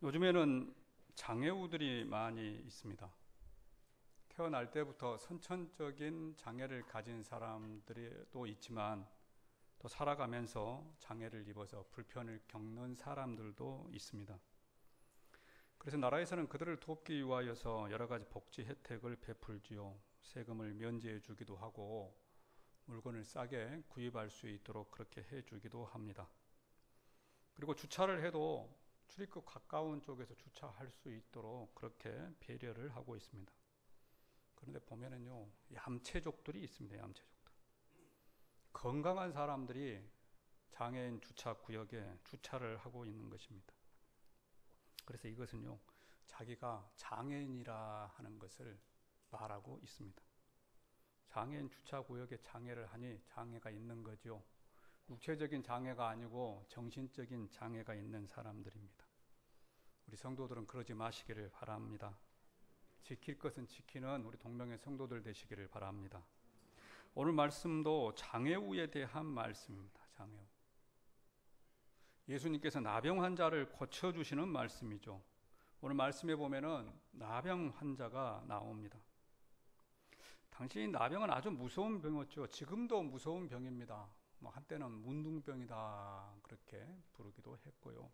요즘에는 장애우들이 많이 있습니다. 태어날 때부터 선천적인 장애를 가진 사람들이 또 있지만 또 살아가면서 장애를 입어서 불편을 겪는 사람들도 있습니다. 그래서 나라에서는 그들을 돕기 위하여서 여러 가지 복지 혜택을 베풀지요. 세금을 면제해 주기도 하고 물건을 싸게 구입할 수 있도록 그렇게 해 주기도 합니다. 그리고 주차를 해도 출입구 가까운 쪽에서 주차할 수 있도록 그렇게 배려를 하고 있습니다. 그런데 보면은요, 얌체족들이 있습니다. 얌체족들. 건강한 사람들이 장애인 주차 구역에 주차를 하고 있는 것입니다. 그래서 이것은요, 자기가 장애인이라 하는 것을 말하고 있습니다. 장애인 주차 구역에 장애를 하니 장애가 있는 거죠. 육체적인 장애가 아니고 정신적인 장애가 있는 사람들입니다. 우리 성도들은 그러지 마시기를 바랍니다. 지킬 것은 지키는 우리 동명의 성도들 되시기를 바랍니다. 오늘 말씀도 장애우에 대한 말씀입니다. 장애우. 예수님께서 나병 환자를 고쳐주시는 말씀이죠. 오늘 말씀에 보면은 나병 환자가 나옵니다. 당시 나병은 아주 무서운 병이었죠. 지금도 무서운 병입니다. 한때는 문둥병이다 그렇게 부르기도 했고요.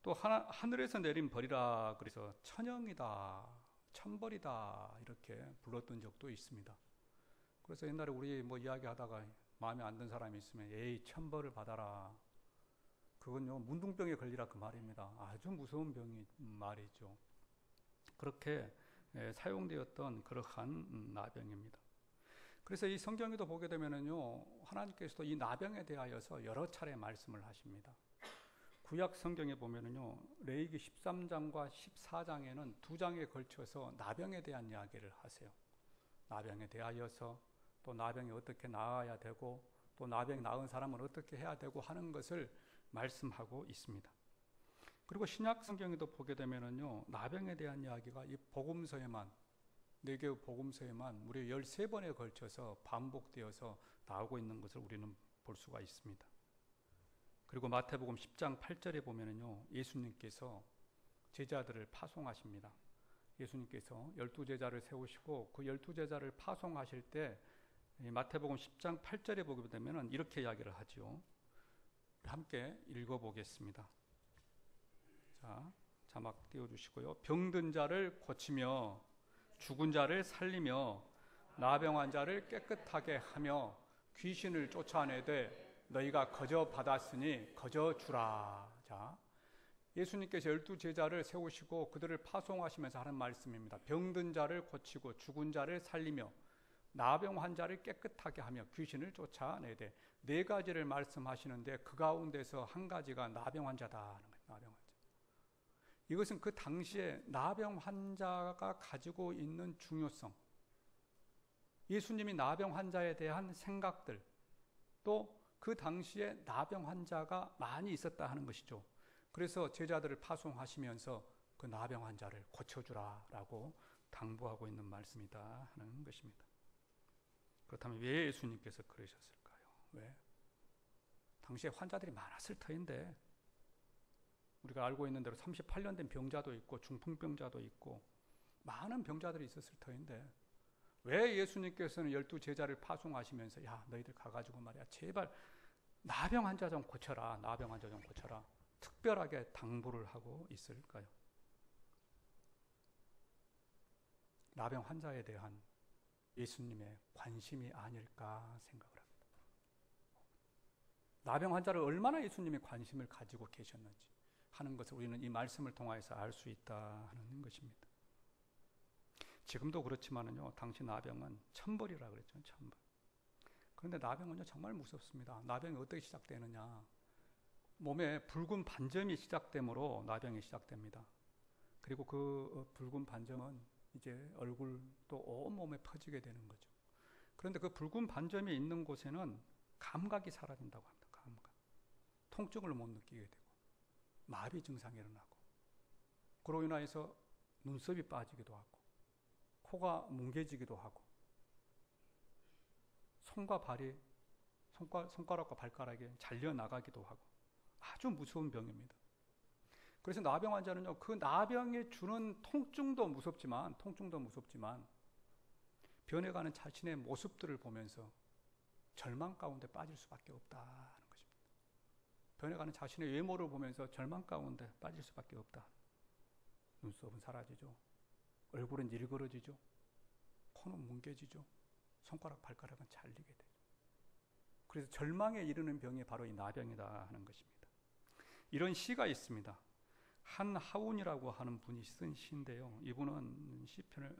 또 하늘에서 내린 벌이라 그래서 천영이다, 천벌이다 이렇게 불렀던 적도 있습니다. 그래서 옛날에 우리 이야기하다가 마음에 안 든 사람이 있으면 에이 천벌을 받아라. 그건요 문둥병에 걸리라 그 말입니다. 아주 무서운 병이 말이죠. 그렇게 사용되었던 그러한 나병입니다. 그래서 이 성경에도 보게 되면은요, 하나님께서도 이 나병에 대하여서 여러 차례 말씀을 하십니다. 구약 성경에 보면은요, 레위기 13장과 14장에는 두 장에 걸쳐서 나병에 대한 이야기를 하세요. 나병에 대하여서 또 나병이 어떻게 나아야 되고 또 나병 나은 사람은 어떻게 해야 되고 하는 것을 말씀하고 있습니다. 그리고 신약 성경에도 보게 되면은요, 나병에 대한 이야기가 이 복음서에만 네 개의 복음서에만 무려 13번에 걸쳐서 반복되어서 나오고 있는 것을 우리는 볼 수가 있습니다. 그리고 마태복음 10장 8절에 보면은요, 예수님께서 제자들을 파송하십니다. 예수님께서 12제자를 세우시고 그 12제자를 파송하실 때 마태복음 10장 8절에 보게 되면은 이렇게 이야기를 하지요. 함께 읽어보겠습니다. 자, 자막 띄워주시고요. 병든 자를 고치며 죽은 자를 살리며 나병 환자를 깨끗하게 하며 귀신을 쫓아내되 너희가 거저 받았으니 거저 주라. 자, 예수님께서 12제자를 세우시고 그들을 파송하시면서 하는 말씀입니다. 병든 자를 고치고 죽은 자를 살리며 나병 환자를 깨끗하게 하며 귀신을 쫓아내되 네 가지를 말씀하시는데 그 가운데서 한 가지가 나병 환자다 하는 거예요. 나병 환자. 이것은 그 당시에 나병 환자가 가지고 있는 중요성, 예수님이 나병 환자에 대한 생각들, 또 그 당시에 나병 환자가 많이 있었다 하는 것이죠. 그래서 제자들을 파송하시면서 그 나병 환자를 고쳐주라라고 당부하고 있는 말씀이다 하는 것입니다. 그렇다면 왜 예수님께서 그러셨을까요? 왜? 당시에 환자들이 많았을 터인데 우리가 알고 있는 대로 38년 된 병자도 있고 중풍병자도 있고 많은 병자들이 있었을 터인데 왜 예수님께서는 12제자를 파송하시면서 야 너희들 가가지고 말이야 제발 나병 환자 좀 고쳐라, 나병 환자 좀 고쳐라 특별하게 당부를 하고 있을까요? 나병 환자에 대한 예수님의 관심이 아닐까 생각을 합니다. 나병 환자를 얼마나 예수님이 관심을 가지고 계셨는지 하는 것을 우리는 이 말씀을 통해서 알 수 있다 하는 것입니다. 지금도 그렇지만은요, 당시 나병은 천벌이라 그랬죠, 천벌. 그런데 나병은요, 정말 무섭습니다. 나병이 어떻게 시작되느냐. 몸에 붉은 반점이 시작되므로 나병이 시작됩니다. 그리고 그 붉은 반점은 이제 얼굴 또 온몸에 퍼지게 되는 거죠. 그런데 그 붉은 반점이 있는 곳에는 감각이 사라진다고 합니다. 감각. 통증을 못 느끼게 되고 마비 증상이 일어나고 그로 인해서 눈썹이 빠지기도 하고 코가 뭉개지기도 하고 손과 발이 손가락과 발가락이 잘려 나가기도 하고 아주 무서운 병입니다. 그래서 나병 환자는요, 그 나병이 주는 통증도 무섭지만 변해가는 자신의 모습들을 보면서 절망 가운데 빠질 수밖에 없다는 것입니다. 변해가는 자신의 외모를 보면서 절망 가운데 빠질 수밖에 없다. 눈썹은 사라지죠. 얼굴은 일그러지죠. 코는 뭉개지죠. 손가락, 발가락은 잘리게 되죠. 그래서 절망에 이르는 병이 바로 이 나병이다 하는 것입니다. 이런 시가 있습니다. 한하운이라고 하는 분이 쓴 시인데요. 이분은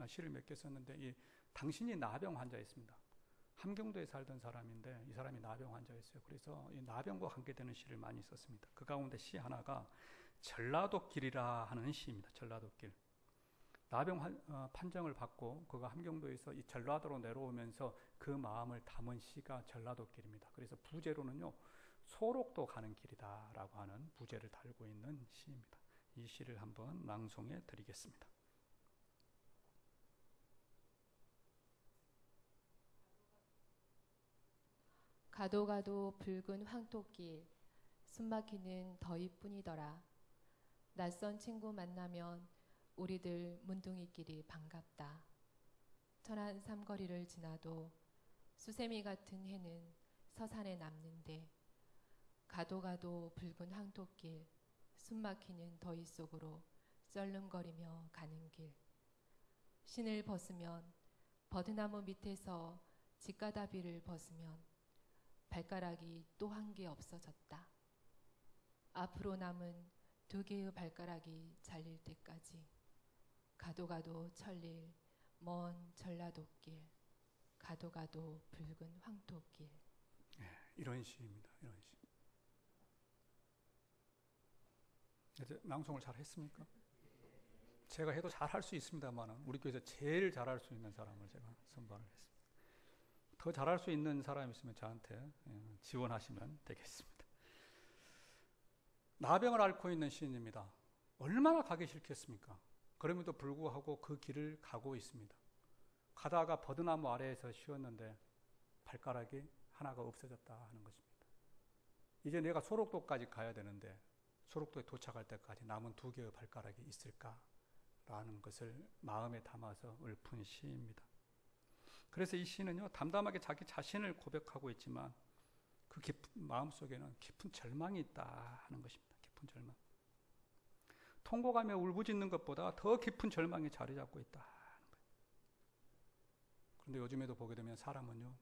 시를 몇 개 썼는데 당신이 나병 환자였습니다. 함경도에 살던 사람인데 이 사람이 나병 환자였어요. 그래서 이 나병과 관계되는 시를 많이 썼습니다. 그 가운데 시 하나가 전라도길이라 하는 시입니다. 전라도길. 나병 판정을 받고 그가 함경도에서 이 전라도로 내려오면서 그 마음을 담은 시가 전라도길입니다. 그래서 부제로는요, 소록도 가는 길이다라고 하는 부제를 달고 있는 시입니다. 이 시를 한번 낭송해 드리겠습니다. 가도 가도 붉은 황토길, 숨막히는 더위뿐이더라. 낯선 친구 만나면 우리들 문둥이끼리 반갑다. 천안 삼거리를 지나도 수세미 같은 해는 서산에 남는데 가도 가도 붉은 황토길, 숨막히는 더위 속으로 썰렁거리며 가는 길. 신을 벗으면 버드나무 밑에서 직가다비를 벗으면 발가락이 또 한 개 없어졌다. 앞으로 남은 2개의 발가락이 잘릴 때까지 가도 가도 천릴 먼 전라도길, 가도 가도 붉은 황토길. 이런 시입니다. 이런 시. 이제 낭송을 잘 했습니까? 제가 해도 잘 할 수 있습니다만 우리 교회에서 제일 잘할 수 있는 사람을 제가 선발을 했습니다. 더 잘할 수 있는 사람이 있으면 저한테 지원하시면 되겠습니다. 나병을 앓고 있는 시인입니다. 얼마나 가기 싫겠습니까? 그럼에도 불구하고 그 길을 가고 있습니다. 가다가 버드나무 아래에서 쉬었는데 발가락이 하나가 없어졌다 하는 것입니다. 이제 내가 소록도까지 가야 되는데 소록도에 도착할 때까지 남은 2개의 발가락이 있을까라는 것을 마음에 담아서 읊은 시입니다. 그래서 이 시는요, 담담하게 자기 자신을 고백하고 있지만 그 깊은 마음속에는 깊은 절망이 있다 하는 것입니다. 깊은 절망. 통곡하며 울부짖는 것보다 더 깊은 절망이 자리 잡고 있다 하는 거예요. 그런데 요즘에도 보게 되면 사람은요,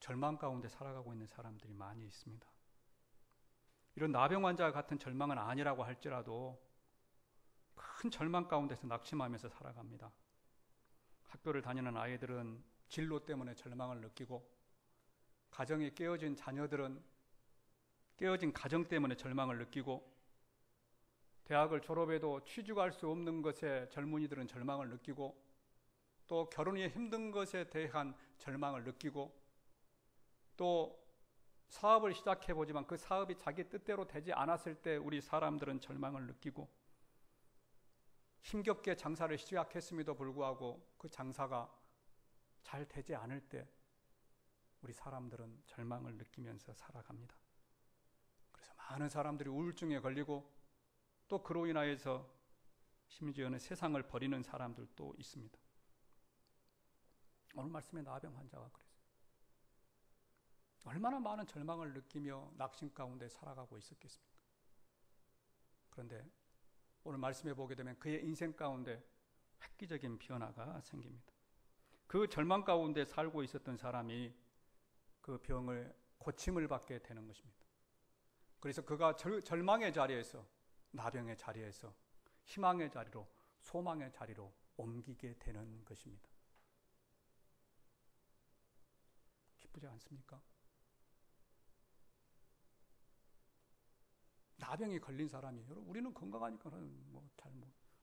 절망 가운데 살아가고 있는 사람들이 많이 있습니다. 이런 나병 환자 같은 절망은 아니라고 할지라도 큰 절망 가운데서 낙심하면서 살아갑니다. 학교를 다니는 아이들은 진로 때문에 절망을 느끼고, 가정이 깨어진 자녀들은 깨어진 가정 때문에 절망을 느끼고, 대학을 졸업해도 취직할 수 없는 것에 젊은이들은 절망을 느끼고, 또 결혼이 힘든 것에 대한 절망을 느끼고, 또 사업을 시작해보지만 그 사업이 자기 뜻대로 되지 않았을 때 우리 사람들은 절망을 느끼고, 힘겹게 장사를 시작했음에도 불구하고 그 장사가 잘 되지 않을 때 우리 사람들은 절망을 느끼면서 살아갑니다. 그래서 많은 사람들이 우울증에 걸리고, 또 그로 인하여서 심지어는 세상을 버리는 사람들도 있습니다. 오늘 말씀에 나병 환자가 그랬어요. 얼마나 많은 절망을 느끼며 낙심 가운데 살아가고 있었겠습니까? 그런데 오늘 말씀해 보게 되면 그의 인생 가운데 획기적인 변화가 생깁니다. 그 절망 가운데 살고 있었던 사람이 그 병을 고침을 받게 되는 것입니다. 그래서 그가 절망의 자리에서, 나병의 자리에서 희망의 자리로, 소망의 자리로 옮기게 되는 것입니다. 기쁘지 않습니까? 나병이 걸린 사람이, 여러분, 우리는 건강하니까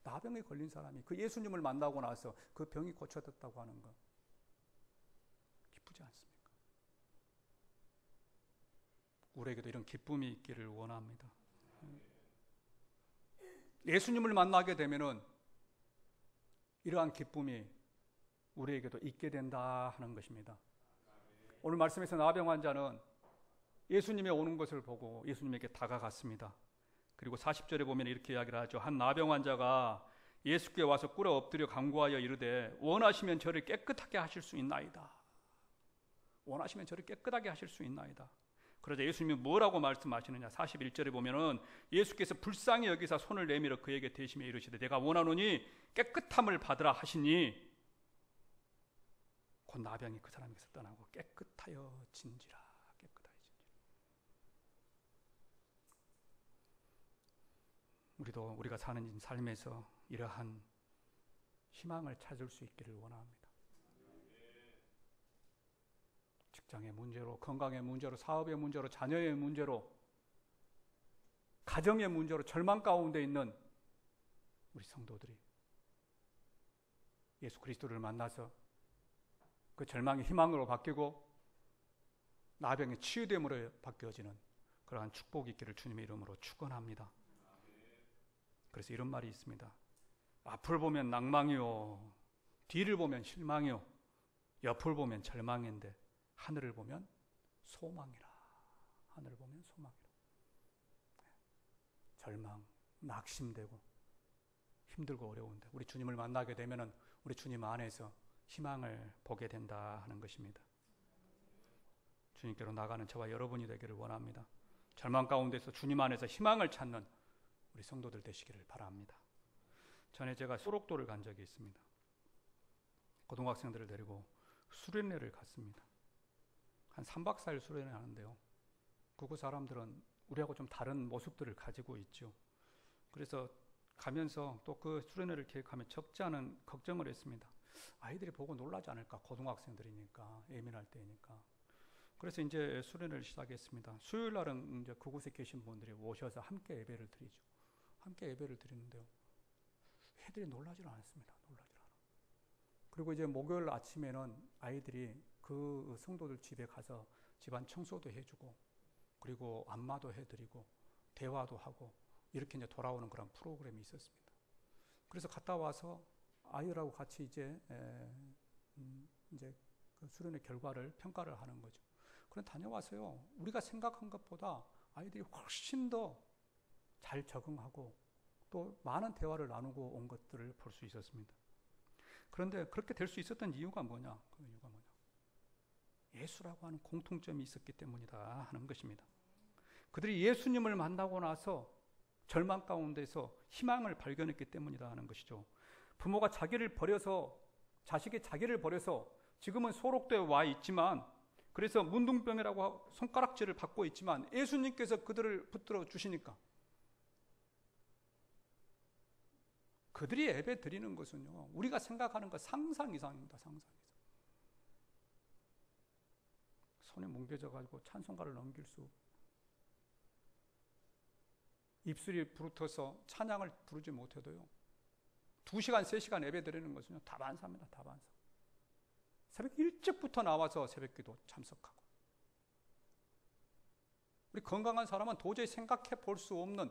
나병에 걸린 사람이 그 예수님을 만나고 나서 그 병이 고쳐졌다고 하는 거 기쁘지 않습니까? 우리에게도 이런 기쁨이 있기를 원합니다. 예수님을 만나게 되면은 이러한 기쁨이 우리에게도 있게 된다 하는 것입니다. 오늘 말씀에서 나병 환자는 예수님이 오는 것을 보고 예수님에게 다가갔습니다. 그리고 40절에 보면 이렇게 이야기를 하죠. 한 나병 환자가 예수께 와서 꿇어 엎드려 간구하여 이르되 원하시면 저를 깨끗하게 하실 수 있나이다. 원하시면 저를 깨끗하게 하실 수 있나이다. 그러자 예수님이 뭐라고 말씀하시느냐. 41절에 보면은 예수께서 불쌍히 여기사 손을 내밀어 그에게 대시며 이르시되 내가 원하노니 깨끗함을 받으라 하시니 곧 나병이 그 사람에게서 떠나고 깨끗하여 진지라. 깨끗하여 진지라. 우리도 우리가 사는 삶에서 이러한 희망을 찾을 수 있기를 원합니다. 직장의 문제로, 건강의 문제로, 사업의 문제로, 자녀의 문제로, 가정의 문제로 절망 가운데 있는 우리 성도들이 예수 그리스도를 만나서 그 절망이 희망으로 바뀌고 나병의 치유됨으로 바뀌어지는 그러한 축복이 있기를 주님의 이름으로 축원합니다. 그래서 이런 말이 있습니다. 앞을 보면 낭망이요, 뒤를 보면 실망이요, 옆을 보면 절망인데 하늘을 보면 소망이라. 하늘을 보면 소망이라. 절망, 낙심되고 힘들고 어려운데 우리 주님을 만나게 되면은 우리 주님 안에서 희망을 보게 된다 하는 것입니다. 주님께로 나가는 저와 여러분이 되기를 원합니다. 절망 가운데서 주님 안에서 희망을 찾는 우리 성도들 되시기를 바랍니다. 전에 제가 소록도를 간 적이 있습니다. 고등학생들을 데리고 수련회를 갔습니다. 한 3박 4일 수련회 하는데요. 그곳 사람들은 우리하고 좀 다른 모습들을 가지고 있죠. 그래서 가면서 또 그 수련회를 계획하며 적지 않은 걱정을 했습니다. 아이들이 보고 놀라지 않을까, 고등학생들이니까, 예민할 때니까. 그래서 이제 수련회를 시작했습니다. 수요일 날은 이제 그곳에 계신 분들이 오셔서 함께 예배를 드리죠. 함께 예배를 드리는데요. 애들이 놀라지 않았습니다. 놀라지 않아. 그리고 이제 목요일 아침에는 아이들이 그 성도들 집에 가서 집안 청소도 해주고, 그리고 안마도 해드리고, 대화도 하고, 이렇게 이제 돌아오는 그런 프로그램이 있었습니다. 그래서 갔다 와서 아이들하고 같이 이제 그 수련회 결과를 평가를 하는 거죠. 그럼 다녀와서요, 우리가 생각한 것보다 아이들이 훨씬 더 잘 적응하고 또 많은 대화를 나누고 온 것들을 볼 수 있었습니다. 그런데 그렇게 될 수 있었던 이유가 뭐냐? 그 이유가 뭐냐? 예수라고 하는 공통점이 있었기 때문이다 하는 것입니다. 그들이 예수님을 만나고 나서 절망 가운데서 희망을 발견했기 때문이다 하는 것이죠. 부모가 자기를 버려서, 자식이 자기를 버려서 지금은 소록도에 와 있지만, 그래서 문둥병이라고 손가락질을 받고 있지만 예수님께서 그들을 붙들어 주시니까 그들이 예배 드리는 것은요, 우리가 생각하는 것 상상 이상입니다. 상상 이상. 손에 뭉개져 가지고 찬송가를 넘길 수, 입술이 부르터서 찬양을 부르지 못해도요, 2시간, 3시간 예배 드리는 것은요, 다반사입니다. 다반사. 새벽 일찍부터 나와서 새벽기도 참석하고, 우리 건강한 사람은 도저히 생각해 볼 수 없는,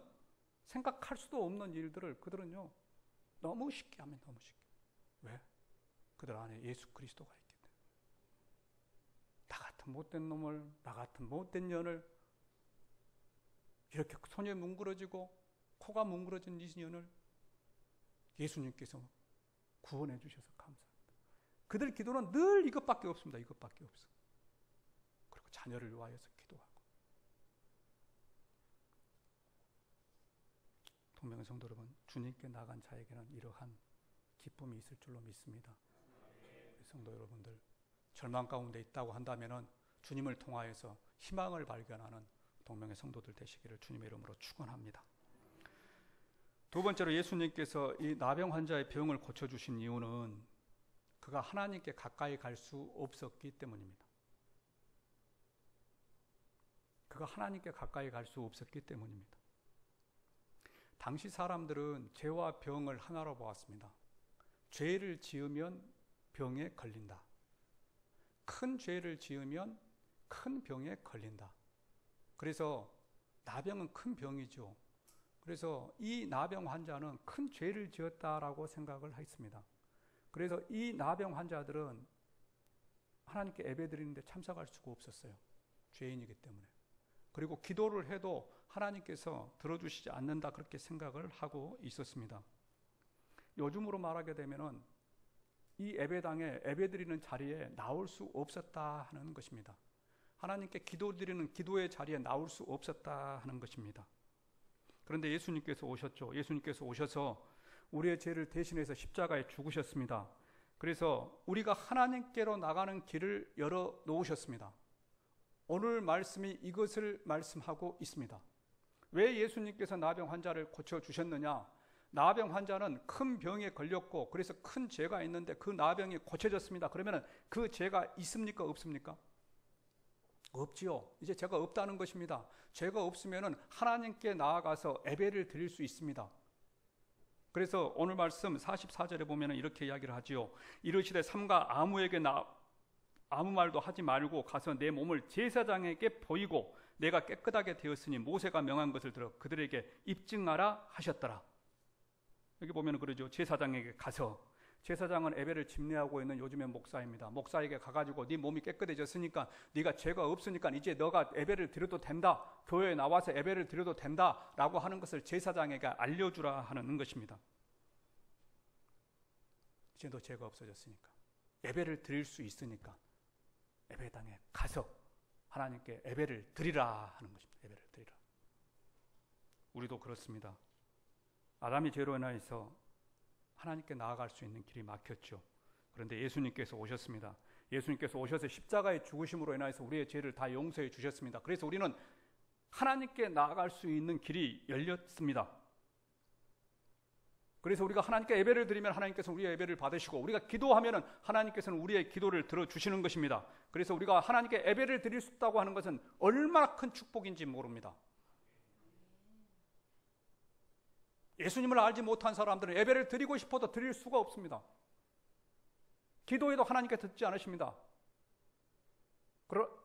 생각할 수도 없는 일들을 그들은요, 너무 쉽게 하면 너무 쉽게. 왜? 그들 안에 예수 그리스도가 있기 때문에. 나 같은 못된 놈을, 나 같은 못된 년을, 이렇게 손이 뭉그러지고 코가 뭉그러진 이 년을 예수님께서 구원해 주셔서 감사합니다. 그들 기도는 늘 이것밖에 없습니다. 이것밖에 없어. 그리고 자녀를 위하여서 기도하고. 동명의 성도 여러분, 주님께 나간 자에게는 이러한 기쁨이 있을 줄로 믿습니다. 성도 여러분들, 절망 가운데 있다고 한다면은 주님을 통하여서 희망을 발견하는 동명의 성도들 되시기를 주님의 이름으로 축원합니다. 두 번째로 예수님께서 이 나병 환자의 병을 고쳐주신 이유는 그가 하나님께 가까이 갈 수 없었기 때문입니다. 그가 하나님께 가까이 갈 수 없었기 때문입니다. 당시 사람들은 죄와 병을 하나로 보았습니다. 죄를 지으면 병에 걸린다. 큰 죄를 지으면 큰 병에 걸린다. 그래서 나병은 큰 병이죠. 그래서 이 나병 환자는 큰 죄를 지었다라고 생각을 했습니다. 그래서 이 나병 환자들은 하나님께 예배드리는데 참석할 수가 없었어요. 죄인이기 때문에. 그리고 기도를 해도 하나님께서 들어주시지 않는다, 그렇게 생각을 하고 있었습니다. 요즘으로 말하게 되면은 이 예배당에 예배드리는 자리에 나올 수 없었다 하는 것입니다. 하나님께 기도드리는 기도의 자리에 나올 수 없었다 하는 것입니다. 그런데 예수님께서 오셨죠. 예수님께서 오셔서 우리의 죄를 대신해서 십자가에 죽으셨습니다. 그래서 우리가 하나님께로 나가는 길을 열어 놓으셨습니다. 오늘 말씀이 이것을 말씀하고 있습니다. 왜 예수님께서 나병 환자를 고쳐주셨느냐? 나병 환자는 큰 병에 걸렸고 그래서 큰 죄가 있는데 그 나병이 고쳐졌습니다. 그러면 그 죄가 있습니까? 없습니까? 없지요. 이제 죄가 없다는 것입니다. 죄가 없으면 하나님께 나아가서 예배를 드릴 수 있습니다. 그래서 오늘 말씀 44절에 보면 이렇게 이야기를 하지요. 이르시되 삼가 아무에게 아무 말도 하지 말고 가서 내 몸을 제사장에게 보이고 내가 깨끗하게 되었으니 모세가 명한 것을 들어 그들에게 입증하라 하셨더라. 여기 보면 그러죠. 제사장에게 가서, 제사장은 예배를 집례하고 있는 요즘의 목사입니다. 목사에게 가가지고 네 몸이 깨끗해졌으니까, 네가 죄가 없으니까 이제 너가 예배를 드려도 된다, 교회에 나와서 예배를 드려도 된다 라고 하는 것을 제사장에게 알려주라 하는 것입니다. 이제 너 죄가 없어졌으니까, 예배를 드릴 수 있으니까 예배당에 가서 하나님께 예배를 드리라 하는 것입니다. 예배를 드리라. 우리도 그렇습니다. 아담이 죄로 인하여서 하나님께 나아갈 수 있는 길이 막혔죠. 그런데 예수님께서 오셨습니다. 예수님께서 오셔서 십자가의 죽으심으로 인하여서 우리의 죄를 다 용서해 주셨습니다. 그래서 우리는 하나님께 나아갈 수 있는 길이 열렸습니다. 그래서 우리가 하나님께 예배를 드리면 하나님께서 우리의 예배를 받으시고, 우리가 기도하면 하나님께서는 우리의 기도를 들어주시는 것입니다. 그래서 우리가 하나님께 예배를 드릴 수 있다고 하는 것은 얼마나 큰 축복인지 모릅니다. 예수님을 알지 못한 사람들은 예배를 드리고 싶어도 드릴 수가 없습니다. 기도해도 하나님께 듣지 않으십니다.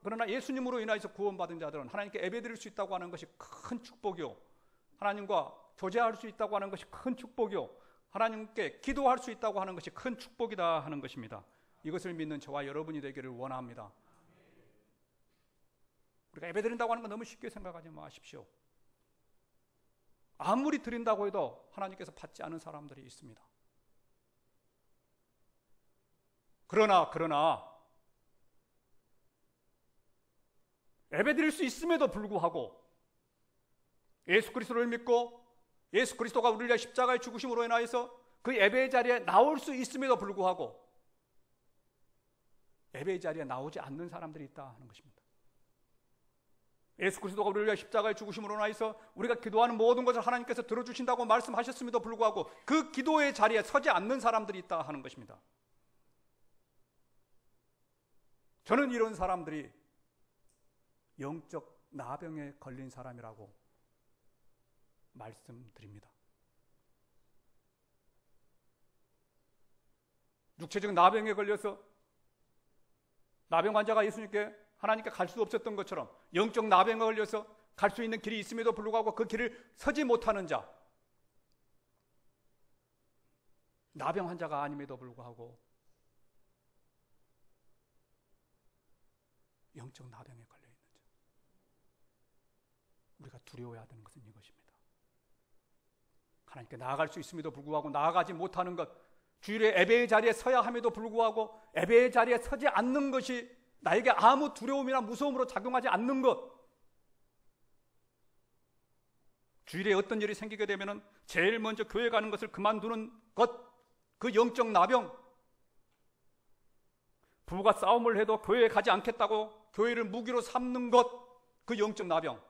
그러나 예수님으로 인하여서 구원받은 자들은 하나님께 예배 드릴 수 있다고 하는 것이 큰 축복이요, 하나님과 교제할 수 있다고 하는 것이 큰 축복이요, 하나님께 기도할 수 있다고 하는 것이 큰 축복이다 하는 것입니다. 이것을 믿는 저와 여러분이 되기를 원합니다. 우리가 예배 드린다고 하는 건 너무 쉽게 생각하지 마십시오. 아무리 드린다고 해도 하나님께서 받지 않은 사람들이 있습니다. 그러나 예배 드릴 수 있음에도 불구하고 예수 그리스도를 믿고 예수 그리스도가 우리를 위해 십자가의 죽으심으로 인하여서 그 예배의 자리에 나올 수 있음에도 불구하고 예배의 자리에 나오지 않는 사람들이 있다 하는 것입니다. 예수 그리스도가 우리를 위해 십자가의 죽으심으로 인하여서 우리가 기도하는 모든 것을 하나님께서 들어주신다고 말씀하셨음에도 불구하고 그 기도의 자리에 서지 않는 사람들이 있다 하는 것입니다. 저는 이런 사람들이 영적 나병에 걸린 사람이라고 말씀드립니다. 육체적 나병에 걸려서 나병 환자가 예수님께 하나님께 갈 수 없었던 것처럼 영적 나병에 걸려서 갈 수 있는 길이 있음에도 불구하고 그 길을 서지 못하는 자, 나병 환자가 아님에도 불구하고 영적 나병에 걸려있는 자, 우리가 두려워해야 되는 것은 이것입니다. 하나님께 나아갈 수 있음에도 불구하고 나아가지 못하는 것, 주일에 예배의 자리에 서야 함에도 불구하고 예배의 자리에 서지 않는 것이 나에게 아무 두려움이나 무서움으로 작용하지 않는 것, 주일에 어떤 일이 생기게 되면 제일 먼저 교회 가는 것을 그만두는 것, 그 영적 나병, 부부가 싸움을 해도 교회에 가지 않겠다고 교회를 무기로 삼는 것, 그 영적 나병,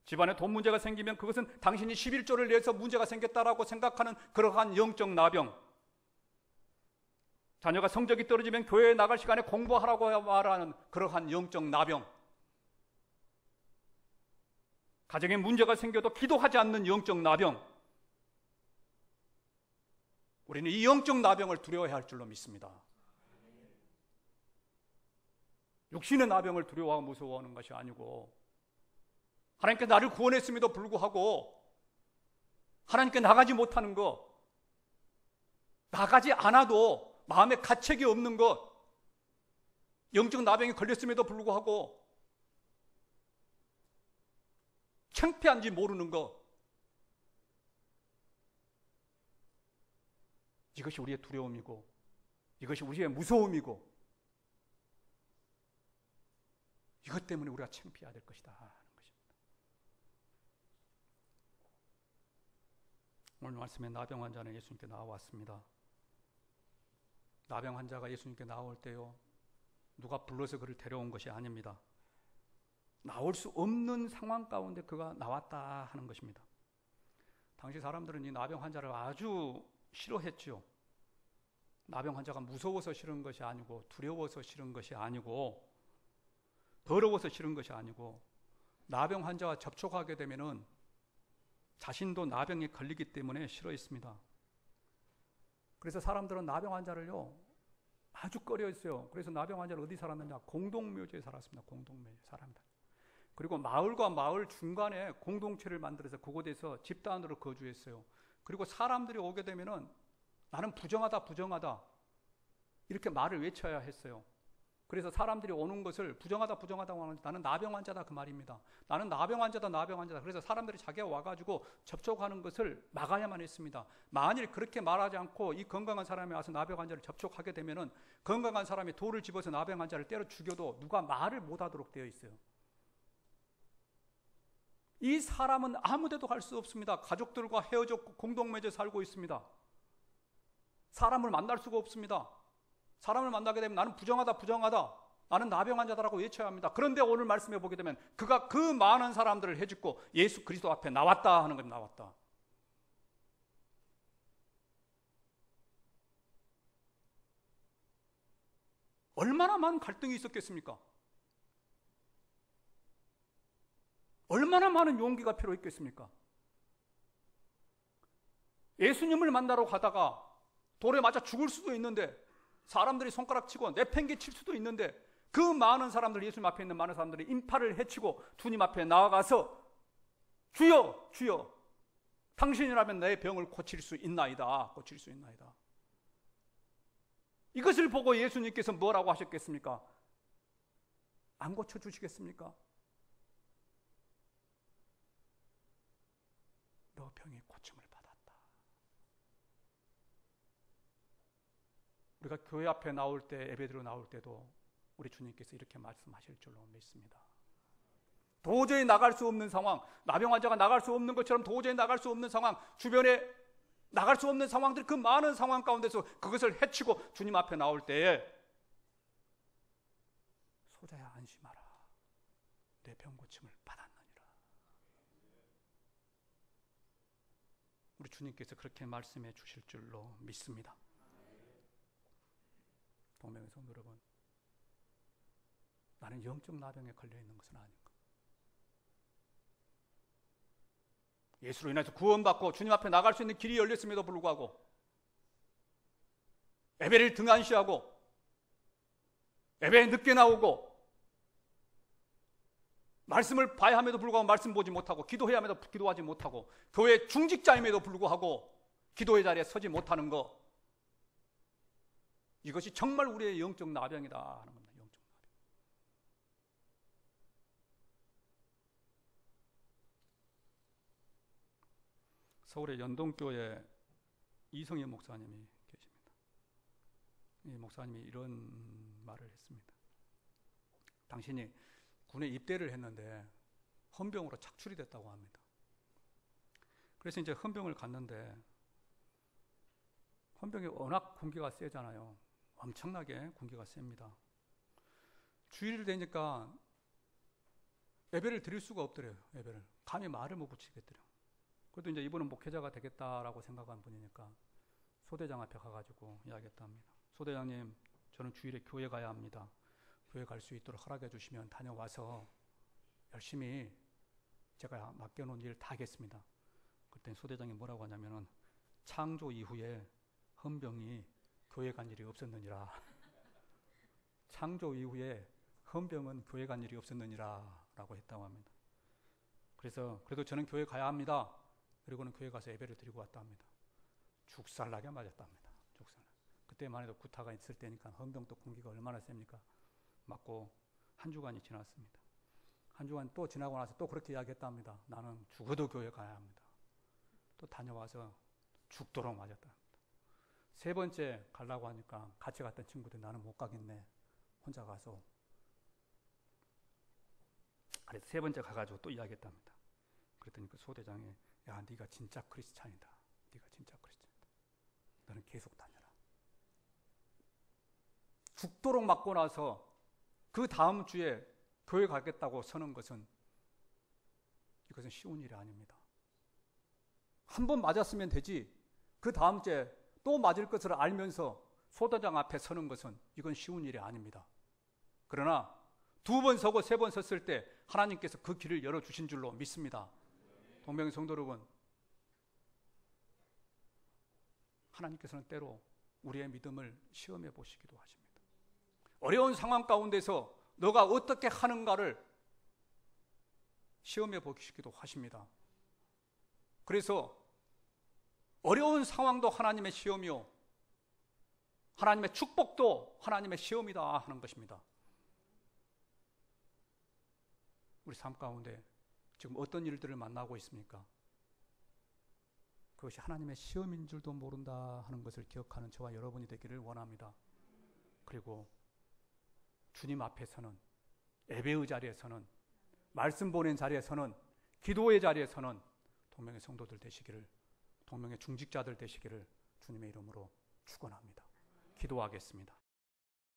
집안에 돈 문제가 생기면 그것은 당신이 11조를 내서 문제가 생겼다라고 생각하는 그러한 영적 나병, 자녀가 성적이 떨어지면 교회에 나갈 시간에 공부하라고 말하는 그러한 영적 나병, 가정에 문제가 생겨도 기도하지 않는 영적 나병, 우리는 이 영적 나병을 두려워해야 할 줄로 믿습니다. 육신의 나병을 두려워하고 무서워하는 것이 아니고, 하나님께 나를 구원했음에도 불구하고 하나님께 나가지 못하는 것, 나가지 않아도 마음에 가책이 없는 것, 영적 나병에 걸렸음에도 불구하고 창피한지 모르는 거, 이것이 우리의 두려움이고 이것이 우리의 무서움이고 이것 때문에 우리가 창피해야 될 것이다 하는 것입니다. 오늘 말씀에 나병 환자는 예수님께 나와왔습니다. 나병 환자가 예수님께 나올 때요, 누가 불러서 그를 데려온 것이 아닙니다. 나올 수 없는 상황 가운데 그가 나왔다 하는 것입니다. 당시 사람들은 이 나병 환자를 아주 싫어했죠. 나병 환자가 무서워서 싫은 것이 아니고, 두려워서 싫은 것이 아니고, 더러워서 싫은 것이 아니고, 나병 환자와 접촉하게 되면은 자신도 나병에 걸리기 때문에 싫어했습니다. 그래서 사람들은 나병 환자를요 아주 꺼려했어요. 그래서 나병 환자를 어디 살았느냐? 공동묘지에 살았습니다. 공동묘지에 사람들. 그리고 마을과 마을 중간에 공동체를 만들어서 그곳에서 집단으로 거주했어요. 그리고 사람들이 오게 되면은 나는 부정하다, 부정하다 이렇게 말을 외쳐야 했어요. 그래서 사람들이 오는 것을 부정하다, 부정하다고 하는데 나는 나병 환자다 그 말입니다. 나는 나병 환자다, 나병 환자다. 그래서 사람들이 자기가 와가지고 접촉하는 것을 막아야만 했습니다. 만일 그렇게 말하지 않고 이 건강한 사람이 와서 나병 환자를 접촉하게 되면은 건강한 사람이 돌을 집어서 나병 환자를 때려 죽여도 누가 말을 못하도록 되어 있어요. 이 사람은 아무데도 갈 수 없습니다. 가족들과 헤어져 공동묘지에 살고 있습니다. 사람을 만날 수가 없습니다. 사람을 만나게 되면 나는 부정하다, 부정하다, 나는 나병 환자다라고 외쳐야 합니다. 그런데 오늘 말씀해 보게 되면 그가 그 많은 사람들을 해집고 예수 그리스도 앞에 나왔다 하는 건 나왔다. 얼마나 많은 갈등이 있었겠습니까? 얼마나 많은 용기가 필요했겠습니까? 예수님을 만나러 가다가 돌에 맞아 죽을 수도 있는데, 사람들이 손가락 치고 내팽개 칠 수도 있는데, 그 많은 사람들, 예수님 앞에 있는 많은 사람들이 인파를 해치고 주님 앞에 나아가서 주여, 주여, 당신이라면 내 병을 고칠 수 있나이다, 고칠 수 있나이다. 이것을 보고 예수님께서 뭐라고 하셨겠습니까? 안 고쳐주시겠습니까? 너 병이 고침을 받았다. 우리가 교회 앞에 나올 때, 예배드리러 나올 때도 우리 주님께서 이렇게 말씀하실 줄로 믿습니다. 도저히 나갈 수 없는 상황, 나병 환자가 나갈 수 없는 것처럼 도저히 나갈 수 없는 상황, 주변에 나갈 수 없는 상황들, 그 많은 상황 가운데서 그것을 해치고 주님 앞에 나올 때에 소자야 안심하라, 내 병 고침을 받았느니라. 우리 주님께서 그렇게 말씀해 주실 줄로 믿습니다. 동명의 성도 여러분, 나는 영적 나병에 걸려있는 것은 아닌가? 예수로 인해서 구원받고 주님 앞에 나갈 수 있는 길이 열렸음에도 불구하고, 예배를 등한시하고 예배에 늦게 나오고 말씀을 봐야 함에도 불구하고 말씀 보지 못하고, 기도해야 함에도 기도하지 못하고, 교회 중직자임에도 불구하고 기도의 자리에 서지 못하는 것, 이것이 정말 우리의 영적 나병이다 하는 겁니다. 영적 나병. 서울의 연동교회 이성희 목사님이 계십니다. 이 목사님이 이런 말을 했습니다. 당신이 군에 입대를 했는데 헌병으로 착출이 됐다고 합니다. 그래서 이제 헌병을 갔는데, 헌병이 워낙 군기가 세잖아요. 엄청나게 군기가 셉니다. 주일이 되니까 예배를 드릴 수가 없더래요. 예배를 감히 말을 못 붙이겠더래요. 그래도 이제 이분은 목회자가 되겠다라고 생각한 분이니까 소대장 앞에 가가지고 이야기했다 합니다. 소대장님, 저는 주일에 교회 가야 합니다. 교회 갈 수 있도록 허락해 주시면 다녀와서 열심히 제가 맡겨놓은 일 다 하겠습니다. 그때 소대장이 뭐라고 하냐면은, 창조 이후에 헌병이 교회 간 일이 없었느니라. 창조 이후에 헌병은 교회 간 일이 없었느니라 라고 했다고 합니다. 그래서 그래도 저는 교회 가야 합니다. 그리고는 교회 가서 예배를 드리고 왔다 합니다. 죽살나게 맞았답니다. 죽살나. 그때만 해도 구타가 있을 때니까 헌병 또 군기가 얼마나 셉니까? 맞고 한 주간이 지났습니다. 한 주간 또 지나고 나서 또 그렇게 이야기했답니다. 나는 죽어도 교회 가야 합니다. 또 다녀와서 죽도록 맞았다. 세 번째 가려고 하니까 같이 갔던 친구들이 나는 못 가겠네. 혼자 가서. 그래서 세 번째 가가지고 또 이야기했답니다. 그랬더니 그 소대장이 야, 네가 진짜 크리스찬이다. 네가 진짜 크리스찬이다. 너는 계속 다녀라. 죽도록 맞고 나서 그 다음 주에 교회 가겠다고 서는 것은 이것은 쉬운 일이 아닙니다. 한 번 맞았으면 되지 그 다음 주에 또 맞을 것을 알면서 소대장 앞에 서는 것은 이건 쉬운 일이 아닙니다. 그러나 두 번 서고 세 번 섰을 때 하나님께서 그 길을 열어주신 줄로 믿습니다. 동명의 성도 여러분, 하나님께서는 때로 우리의 믿음을 시험해 보시기도 하십니다. 어려운 상황 가운데서 너가 어떻게 하는가를 시험해 보시기도 하십니다. 그래서 어려운 상황도 하나님의 시험이요, 하나님의 축복도 하나님의 시험이다 하는 것입니다. 우리 삶 가운데 지금 어떤 일들을 만나고 있습니까? 그것이 하나님의 시험인 줄도 모른다 하는 것을 기억하는 저와 여러분이 되기를 원합니다. 그리고 주님 앞에서는, 예배의 자리에서는, 말씀 보낸 자리에서는, 기도의 자리에서는 동명의 성도들 되시기를, 동명의 중직자들 되시기를 주님의 이름으로 축원합니다. 기도하겠습니다.